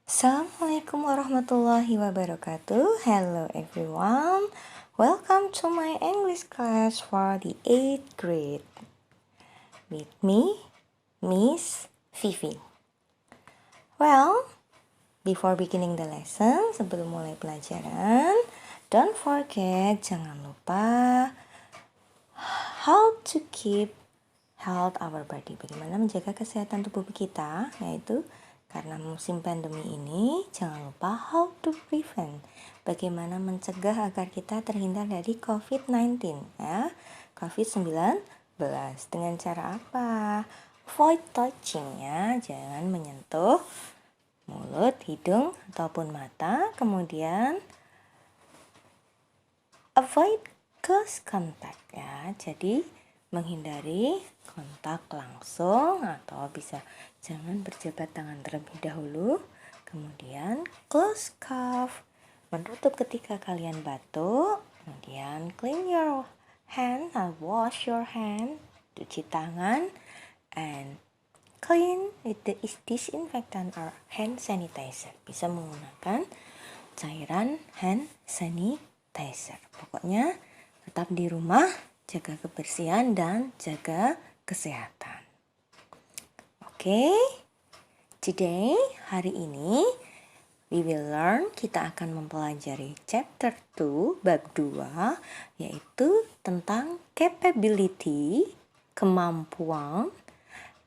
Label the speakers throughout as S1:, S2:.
S1: Assalamualaikum warahmatullahi wabarakatuh. Hello everyone. Welcome to my English class for the 8th grade. With me, Miss Vivi. Well, before beginning the lesson, sebelum mulai pelajaran, don't forget, jangan lupa how to keep health our body. Bagaimana menjaga kesehatan tubuh kita, yaitu karena musim pandemi ini, jangan lupa how to prevent. Bagaimana mencegah agar kita terhindar dari COVID-19, ya. COVID-19 dengan cara apa? Avoid touching, ya. Jangan menyentuh mulut, hidung, ataupun mata. Kemudian avoid close contact, ya. Jadi menghindari kontak langsung atau bisa jangan berjabat tangan terlebih dahulu. Kemudian close cough, menutup ketika kalian batuk. Kemudian clean your hand, wash your hand, cuci tangan, and clean with the disinfectant or hand sanitizer. Bisa menggunakan cairan hand sanitizer. Pokoknya tetap di rumah, jaga kebersihan dan jaga kesehatan. Oke, today, hari ini, we will learn, kita akan mempelajari chapter 2, bab 2, yaitu tentang capability, kemampuan,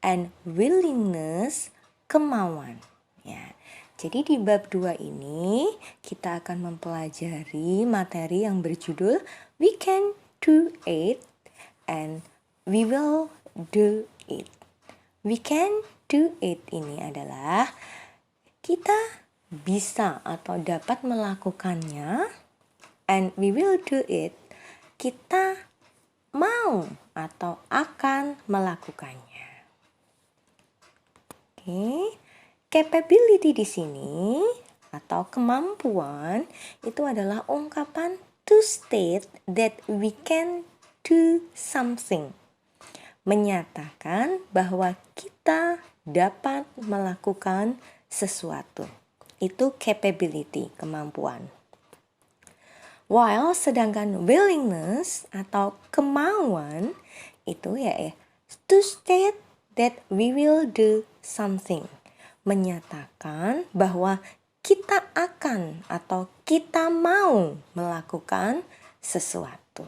S1: and willingness, kemauan. Ya, jadi di bab 2 ini, kita akan mempelajari materi yang berjudul We Can Do It and We Will Do It. We can do it ini adalah kita bisa atau dapat melakukannya, and we will do it, kita mau atau akan melakukannya. Oke. Capability di sini atau kemampuan itu adalah ungkapan to state that we can do something. Menyatakan bahwa kita dapat melakukan sesuatu. Itu capability, kemampuan. While sedangkan willingness atau kemauan itu ya to state that we will do something. Menyatakan bahwa kita akan atau kita mau melakukan sesuatu.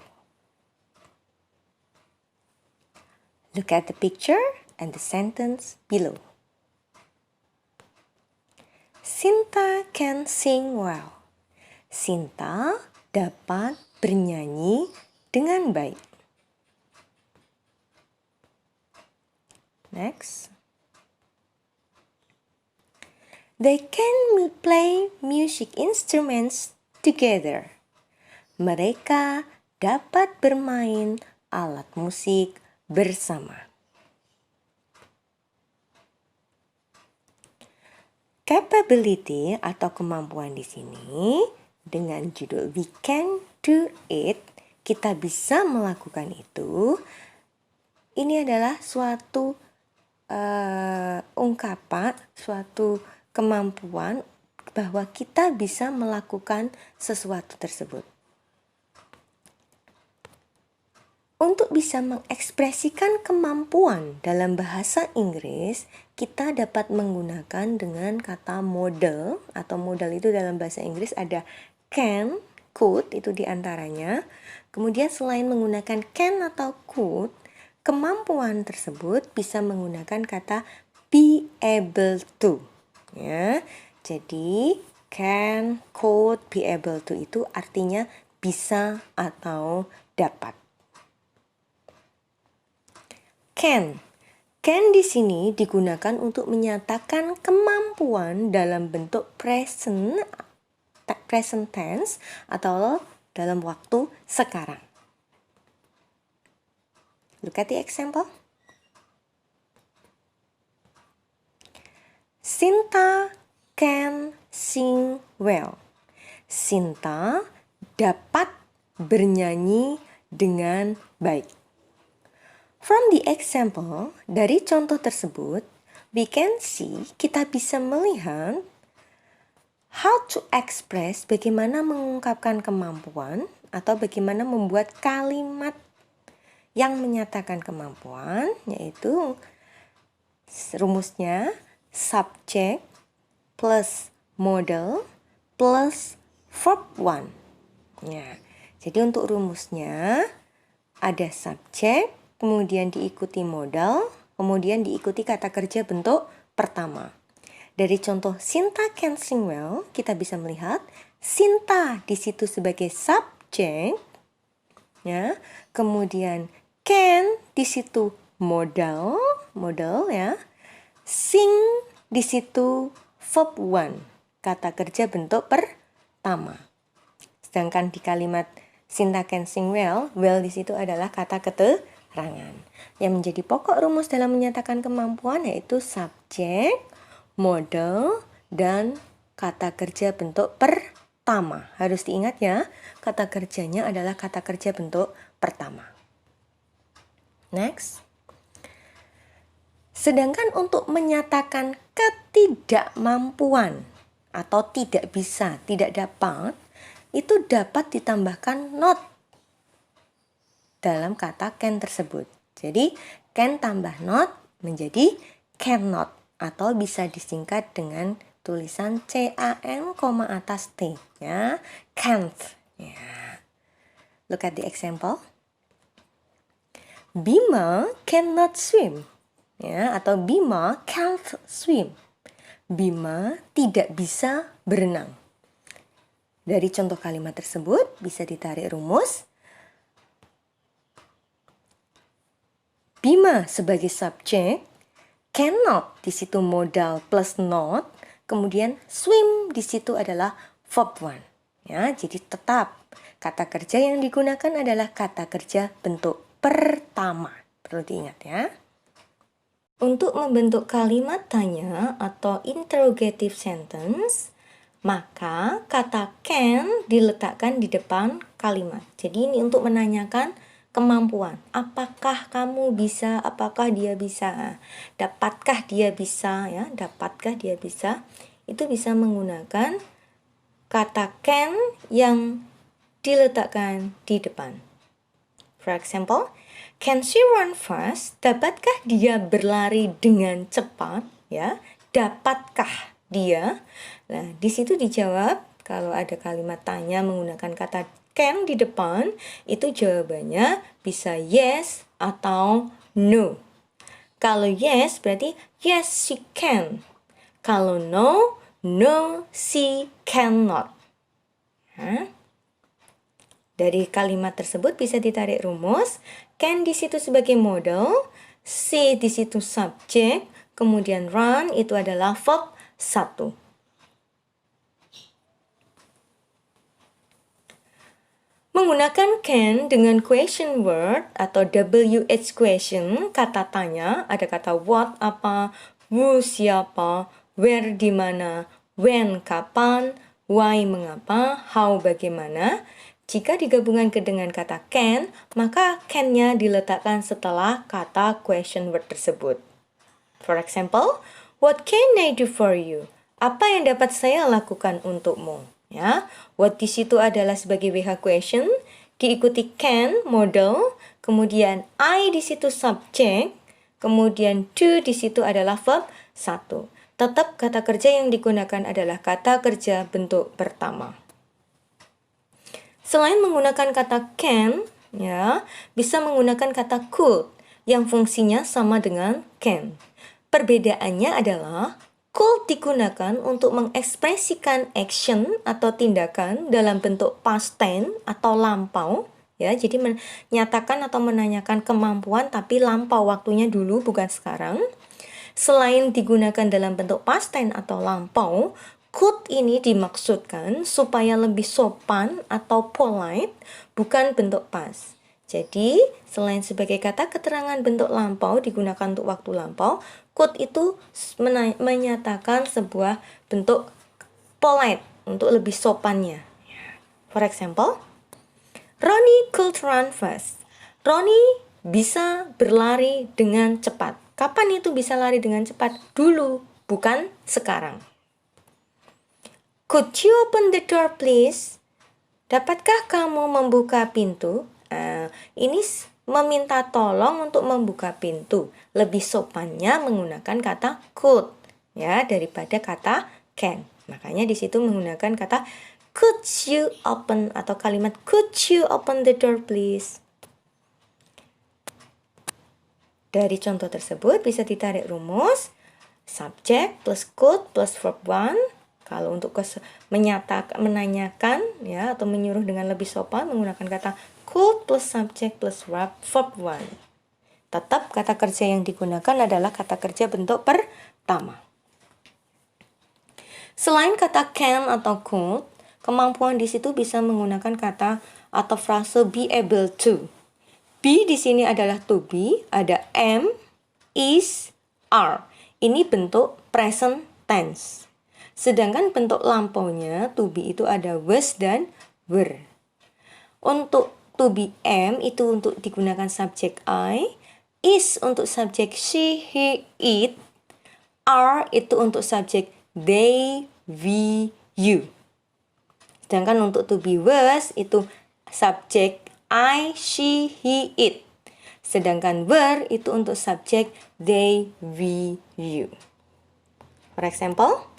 S1: Look at the picture and the sentence below. Sinta can sing well. Sinta dapat bernyanyi dengan baik. Next. They can play music instruments together. Mereka dapat bermain alat musik bersama. Capability atau kemampuan di sini dengan judul We Can Do It, kita bisa melakukan itu. Ini adalah suatu ungkapan, suatu kemampuan bahwa kita bisa melakukan sesuatu tersebut. Untuk bisa mengekspresikan kemampuan dalam bahasa Inggris, kita dapat menggunakan dengan kata model, atau model itu dalam bahasa Inggris ada can, could, itu diantaranya. Kemudian selain menggunakan can atau could, kemampuan tersebut bisa menggunakan kata be able to. Ya, jadi can, could, be able to itu artinya bisa atau dapat. Can di sini digunakan untuk menyatakan kemampuan dalam bentuk present tense atau dalam waktu sekarang. Look at the example. Sinta can sing well. Sinta dapat bernyanyi dengan baik. From the example, dari contoh tersebut, we can see, kita bisa melihat how to express, bagaimana mengungkapkan kemampuan atau bagaimana membuat kalimat yang menyatakan kemampuan, yaitu rumusnya subject plus modal plus verb one. Ya, jadi untuk rumusnya ada subjek, kemudian diikuti modal, kemudian diikuti kata kerja bentuk pertama. Dari contoh Sinta can sing well, kita bisa melihat Sinta di situ sebagai subjek, ya. Kemudian can di situ modal ya. Sing di situ verb one, kata kerja bentuk pertama. Sedangkan di kalimat Sinta can sing well di situ adalah kata keterangan. Yang menjadi pokok rumus dalam menyatakan kemampuan yaitu subjek, modal, dan kata kerja bentuk pertama. Harus diingat ya, kata kerjanya adalah kata kerja bentuk pertama. Next. Sedangkan untuk menyatakan ketidakmampuan atau tidak bisa, tidak dapat, itu dapat ditambahkan not dalam kata can tersebut. Jadi can tambah not menjadi cannot atau bisa disingkat dengan tulisan CAN, atas T, ya, can't. Ya. Look at the example. Bima cannot swim, ya, atau Bima can't swim. Bima tidak bisa berenang. Dari contoh kalimat tersebut bisa ditarik rumus. Bima sebagai subjek, cannot di situ modal plus not, kemudian swim di situ adalah verb one. Ya, jadi tetap kata kerja yang digunakan adalah kata kerja bentuk pertama. Perlu diingat ya. Untuk membentuk kalimat tanya atau interrogative sentence, maka kata can diletakkan di depan kalimat. Jadi ini untuk menanyakan kemampuan. Apakah kamu bisa? Apakah dia bisa? Dapatkah dia bisa? Ya, dapatkah dia bisa? Itu bisa menggunakan kata can yang diletakkan di depan. For example, can she run fast? Dapatkah dia berlari dengan cepat? Ya, dapatkah dia? Nah, di situ dijawab kalau ada kalimat tanya menggunakan kata can di depan, itu jawabannya bisa yes atau no. Kalau yes berarti yes she can. Kalau no, no she cannot. Nah, dari kalimat tersebut bisa ditarik rumus, can di situ sebagai modal, she di situ subjek, kemudian run itu adalah verb 1. Menggunakan can dengan question word atau WH question, kata tanya, ada kata what apa, who siapa, where di mana, when kapan, why mengapa, how bagaimana. Jika digabungkan dengan kata can, maka can-nya diletakkan setelah kata question word tersebut. For example, what can I do for you? Apa yang dapat saya lakukan untukmu? Ya, what di situ adalah sebagai WH question, diikuti can modal, kemudian I di situ subjek, kemudian do di situ adalah verb 1. Tetap kata kerja yang digunakan adalah kata kerja bentuk pertama. Selain menggunakan kata can, ya, bisa menggunakan kata could yang fungsinya sama dengan can. Perbedaannya adalah could digunakan untuk mengekspresikan action atau tindakan dalam bentuk past tense atau lampau, ya. Jadi menyatakan atau menanyakan kemampuan tapi lampau, waktunya dulu bukan sekarang. Selain digunakan dalam bentuk past tense atau lampau, could ini dimaksudkan supaya lebih sopan atau polite, bukan bentuk past. Jadi, selain sebagai kata keterangan bentuk lampau digunakan untuk waktu lampau, could itu menyatakan sebuah bentuk polite, untuk lebih sopannya. For example, Ronnie could run fast. Ronnie bisa berlari dengan cepat. Kapan itu bisa lari dengan cepat? Dulu, bukan sekarang. Could you open the door please? Dapatkah kamu membuka pintu? Ini meminta tolong untuk membuka pintu. Lebih sopannya menggunakan kata could ya daripada kata can. Makanya di situ menggunakan kata could you open atau kalimat could you open the door please. Dari contoh tersebut bisa ditarik rumus subject plus could plus verb 1. Kalau untuk menyatakan, menanyakan ya atau menyuruh dengan lebih sopan menggunakan kata could plus subject plus verb 1. Tetap kata kerja yang digunakan adalah kata kerja bentuk pertama. Selain kata can atau could, kemampuan di situ bisa menggunakan kata atau frase be able to. Be di sini adalah to be, ada am, is, are. Ini bentuk present tense. Sedangkan bentuk lampaunya to be itu ada was dan were. Untuk to be am itu untuk digunakan subjek I, is untuk subjek she, he, it, are itu untuk subjek they, we, you. Sedangkan untuk to be was itu subjek I, she, he, it. Sedangkan were itu untuk subjek they, we, you. For example,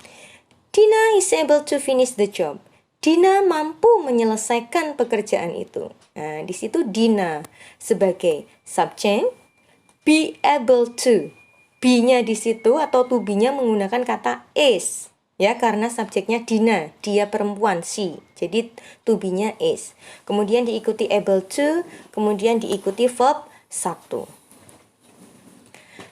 S1: Dina is able to finish the job. Dina mampu menyelesaikan pekerjaan itu. Nah, di situ Dina sebagai subjek, be able to. Be-nya di situ atau to be-nya menggunakan kata is. Ya, karena subjeknya Dina, dia perempuan, she. Jadi to be-nya is. Kemudian diikuti able to, kemudian diikuti verb 1.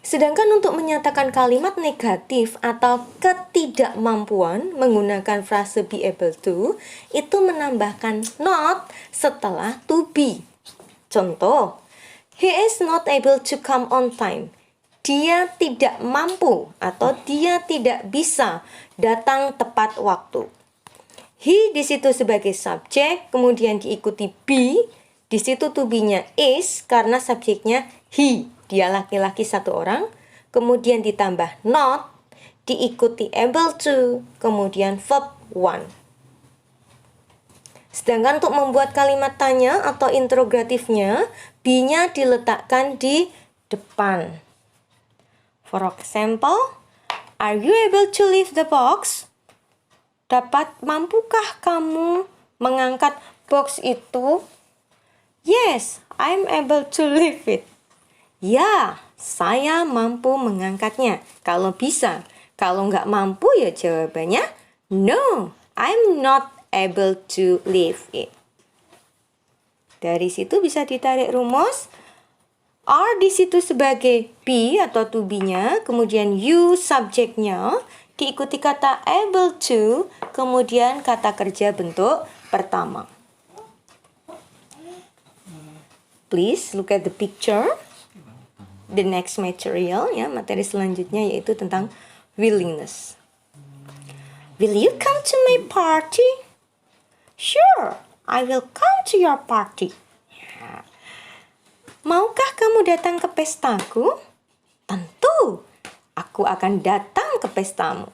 S1: Sedangkan untuk menyatakan kalimat negatif atau ketidakmampuan menggunakan frase be able to, itu menambahkan not setelah to be. Contoh, he is not able to come on time. Dia tidak mampu atau dia tidak bisa datang tepat waktu. He di situ sebagai subjek, kemudian diikuti be, di situ to be-nya is karena subjeknya he. Dia laki-laki satu orang, kemudian ditambah not, diikuti able to, kemudian verb 1. Sedangkan untuk membuat kalimat tanya atau interrogatifnya, be-nya diletakkan di depan. For example, are you able to lift the box? Mampukah kamu mengangkat box itu? Yes, I'm able to lift it. Ya, saya mampu mengangkatnya. Kalau bisa. Kalau nggak mampu ya jawabannya no, I'm not able to lift it. Dari situ bisa ditarik rumus. Are di situ sebagai be atau to be-nya, kemudian you subjeknya, diikuti kata able to, kemudian kata kerja bentuk pertama. Please look at the picture. The next material, ya, materi selanjutnya yaitu tentang willingness. Will you come to my party? Sure, I will come to your party. Ya. Maukah kamu datang ke pestaku? Tentu, aku akan datang ke pestamu.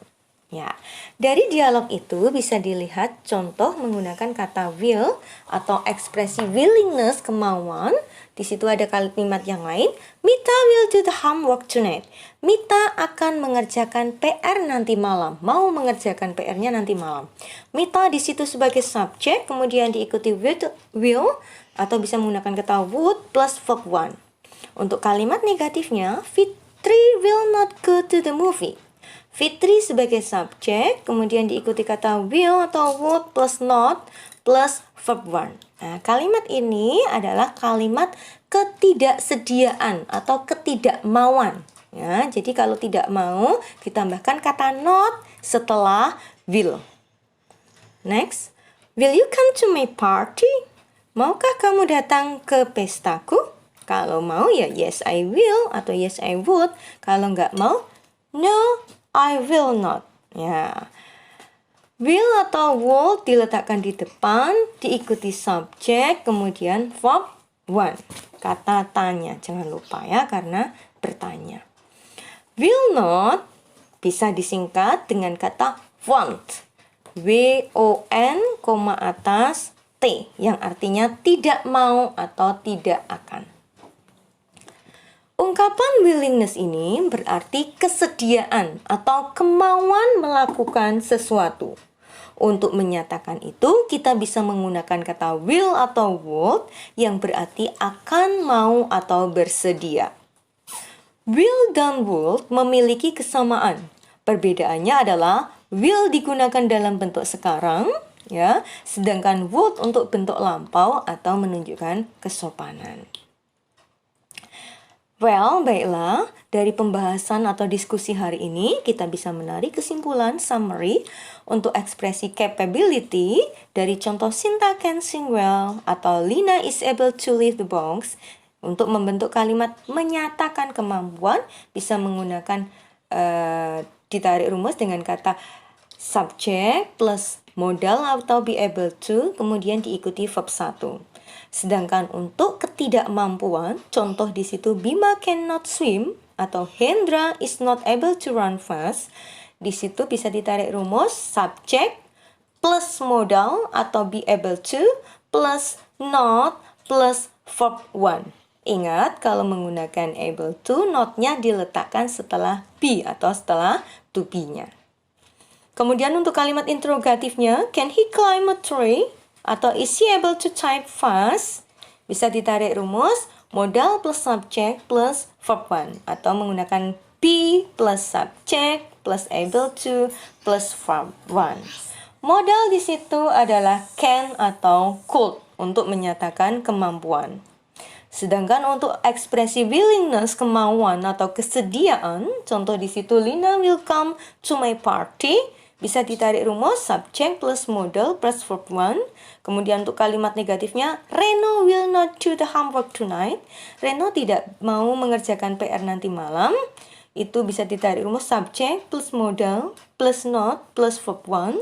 S1: Ya, dari dialog itu bisa dilihat contoh menggunakan kata will atau ekspresi willingness, kemauan. Di situ ada kalimat yang lain. Mita will do the homework tonight. Mita akan mengerjakan PR nanti malam. Mau mengerjakan PR-nya nanti malam. Mita di situ sebagai subjek, kemudian diikuti will atau bisa menggunakan kata would plus verb 1. Untuk kalimat negatifnya, Fitri will not go to the movie. Fitri sebagai subjek, kemudian diikuti kata will atau would plus not plus verb 1. Nah, kalimat ini adalah kalimat ketidaksediaan atau ketidakmauan. Ya, jadi kalau tidak mau ditambahkan kata not setelah will. Next, will you come to my party? Maukah kamu datang ke pestaku? Kalau mau ya yes I will atau yes I would. Kalau nggak mau, no I will not. Ya. Will atau would diletakkan di depan, diikuti subjek, kemudian verb 1. Kata tanya, jangan lupa ya karena bertanya. Will not bisa disingkat dengan kata want. W-O-N, koma atas, T, yang artinya tidak mau atau tidak akan. Ungkapan willingness ini berarti kesediaan atau kemauan melakukan sesuatu. Untuk menyatakan itu, kita bisa menggunakan kata will atau would yang berarti akan, mau, atau bersedia. Will dan would memiliki kesamaan. Perbedaannya adalah will digunakan dalam bentuk sekarang, ya, sedangkan would untuk bentuk lampau atau menunjukkan kesopanan. Well, baiklah, dari pembahasan atau diskusi hari ini, kita bisa menarik kesimpulan summary untuk ekspresi capability dari contoh Sinta can sing well atau Lina is able to leave the box. Untuk membentuk kalimat menyatakan kemampuan, bisa menggunakan ditarik rumus dengan kata subject plus modal atau be able to, kemudian diikuti verb 1. Sedangkan untuk ketidakmampuan, contoh di situ Bima cannot swim atau Hendra is not able to run fast. Di situ bisa ditarik rumus subject plus modal atau be able to plus not plus verb 1. Ingat, kalau menggunakan able to, not-nya diletakkan setelah be atau setelah to be-nya. Kemudian untuk kalimat interrogatifnya, can he climb a tree? Atau is he able to type fast? Bisa ditarik rumus modal plus subject plus verb 1 atau menggunakan be plus subject plus able to plus verb 1. Modal di situ adalah can atau could untuk menyatakan kemampuan. Sedangkan untuk ekspresi willingness, kemauan atau kesediaan, contoh di situ Lina will come to my party, bisa ditarik rumus subject plus modal plus verb 1. Kemudian untuk kalimat negatifnya, Reno will not do the homework tonight. Reno tidak mau mengerjakan PR nanti malam. Itu bisa ditarik rumus subject plus modal plus not plus verb 1.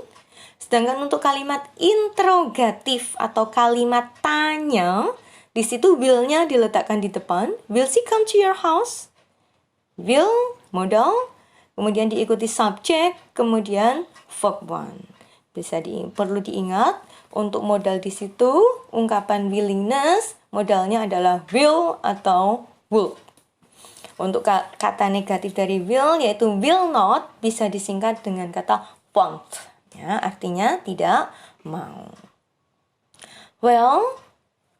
S1: Sedangkan untuk kalimat interrogatif atau kalimat tanya, di situ will-nya diletakkan di depan. Will she come to your house? Will, modal, kemudian diikuti subject, kemudian verb 1. Perlu diingat, untuk modal di situ, ungkapan willingness, modalnya adalah will atau would. Untuk kata negatif dari will, yaitu will not, bisa disingkat dengan kata won't. Ya, artinya tidak mau. Well,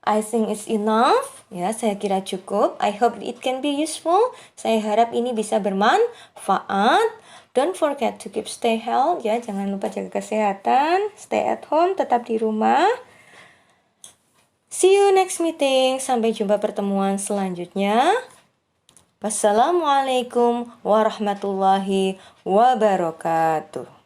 S1: I think it's enough. Ya, saya kira cukup. I hope it can be useful. Saya harap ini bisa bermanfaat. Don't forget to keep stay healthy. Ya, jangan lupa jaga kesehatan. Stay at home, tetap di rumah. See you next meeting. Sampai jumpa pertemuan selanjutnya. Wassalamualaikum warahmatullahi wabarakatuh.